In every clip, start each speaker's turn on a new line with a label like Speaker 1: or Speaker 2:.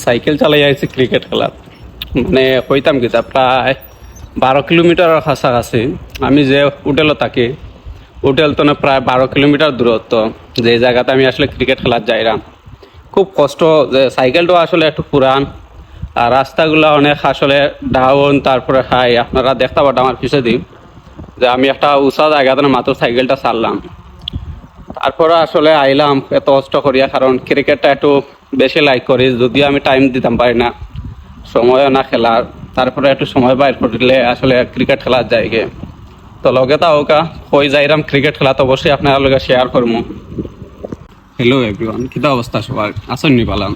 Speaker 1: Cycle চালাই আইছি cricket খেলার মানে কইতাম কি প্রায় 12 কিলোমিটারের কাছাকাছি। আমি যে হোটেলও থাকি হোটেল তো না প্রায় 12 কিলোমিটার দূরত্ব, যে জায়গাতে আমি আসলে ক্রিকেট খেলার যাইরাম। খুব কষ্ট, যে সাইকেলটাও আসলে একটু পুরান আর রাস্তাগুলো অনেক আসলে ডাউন, তারপরে হাই। আপনারা দেখতে পাবেন আমার পিছে দিন যে আমি একটা উঁচা জায়গাতে মাত্র সাইকেলটা ছাড়লাম, তারপরে আসলে আইলাম এত কষ্ট করিয়া, কারণ ক্রিকেটটা একটু বেশি লাইক করি। যদিও আমি টাইম দিতাম পারি না, সময়ও না খেলার, তারপরে একটু সময় বাইর করলে আসলে ক্রিকেট খেলার জায়গায় তো লগে তা ওকা হয়ে যাইরাম ক্রিকেট খেলা। তো অবশ্যই আপনার লগে শেয়ার করবো। হ্যালো এভরিওয়ান, কিতা অবস্থা সবার? আসেন নি পালাম।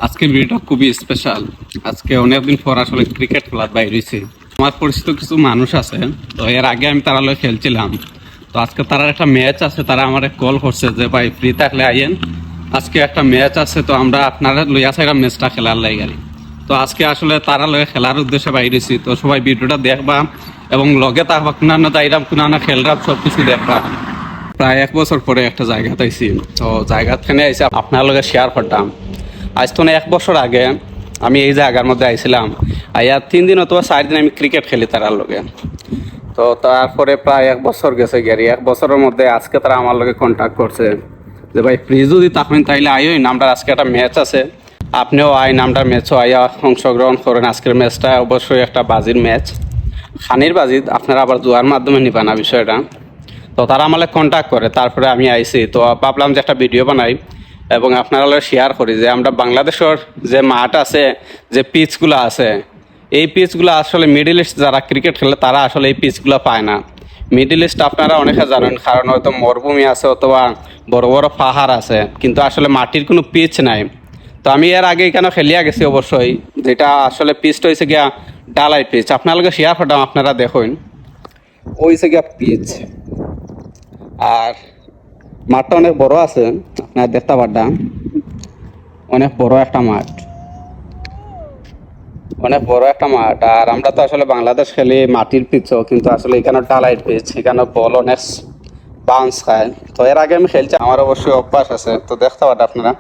Speaker 1: আজকের ভিডিওটা খুবই স্পেশাল। আজকে অনেকদিন পর আসলে ক্রিকেট খেলার বাইরে হয়েছে। আমার পরিচিত কিছু মানুষ আছে, তো এর আগে আমি তারা লগে খেলছিলাম। তো আজকে তারা একটা ম্যাচ আছে, তারা আমার কল করছে যে ভাই ফ্রি থাকলে আইয়েন, আজকে একটা ম্যাচ আছে, তো আমরা আপনারা লইয়া চাইরা ম্যাচটা খেলার লাগারি। তো আজকে আসলে তারা লগে খেলার উদ্দেশ্যে বাইরেছি। তো সবাই ভিডিওটা দেখবা এবং লগে থাকবা, কোনানো যাইরাম কোনানো খেলরাম সব কিছু দেখবা। প্রায় 1 বছর পরে একটা জায়গা পাইছি, তো জায়গাখানে এসে আপনার লগে শেয়ার করতাম। আজ তো না 1 বছর আগে আমি এই জায়গার মধ্যে আইছিলাম, আর 3 দিন অথবা 4 দিন আমি ক্রিকেট খেলি তারার লগে। তো তারপরে প্রায় 1 বছর গেছে গিয়ে, 1 বছরের মধ্যে আজকে তারা আমার লগে কন্ট্যাক্ট করছে যে ভাই ফ্রি যদি থাকেন তাইলে আইও, নামটার আজকে একটা ম্যাচ আছে, আপনিও আই নামটার ম্যাচও আইয়া অংশগ্রহণ করেন। আজকের ম্যাচটা অবশ্যই একটা বাজির ম্যাচ, খানির বাজিত, আপনারা আবার জুয়ার মাধ্যমে নিবা না বিষয়টা। তো তারা আমাকে কন্ট্যাক্ট করে, তারপরে আমি আইছি। তো ভাবলাম যে একটা ভিডিও বানাই এবং আপনারা শেয়ার করি যে আমরা বাংলাদেশের যে মাঠ আছে, যে পিচগুলো আছে, এই পিচগুলো আসলে মিডল ইস্ট যারা ক্রিকেট খেলে তারা আসলে এই পিচগুলো পায় না। মিডল ইস্ট আপনারা অনেকে জানেন, কারণ হয়তো মরুভূমি আছে অথবা বড় বড় পাহাড় আছে, কিন্তু আসলে মাটির কোনো পিচ নাই। তো আমি এর আগে এখানে খেলিয়া গেছি অবশ্যই, যেটা আসলে পিচটা হয়েছে গিয়া ডালাই পিচ। আপনাদেরকে শেয়ার করতাম, আপনারা দেখুন হয়েছে গিয়া পিচ। আর মাঠটা অনেক বড় আছে, আপনার দেখতে পারতাম অনেক বড় একটা মাঠ, অনেক বড় একটা মাঠ। আর আমরা তো আসলে বাংলাদেশ খেলি মাটির পিচও, কিন্তু আসলে এখানে ঢালাই পিচ, এখানে বল অনেক বাউন্স খায়। তো এর আগে আমি খেলছি, আমার অবশ্যই অভ্যাস আছে, তো দেখতে পারেন আপনারা।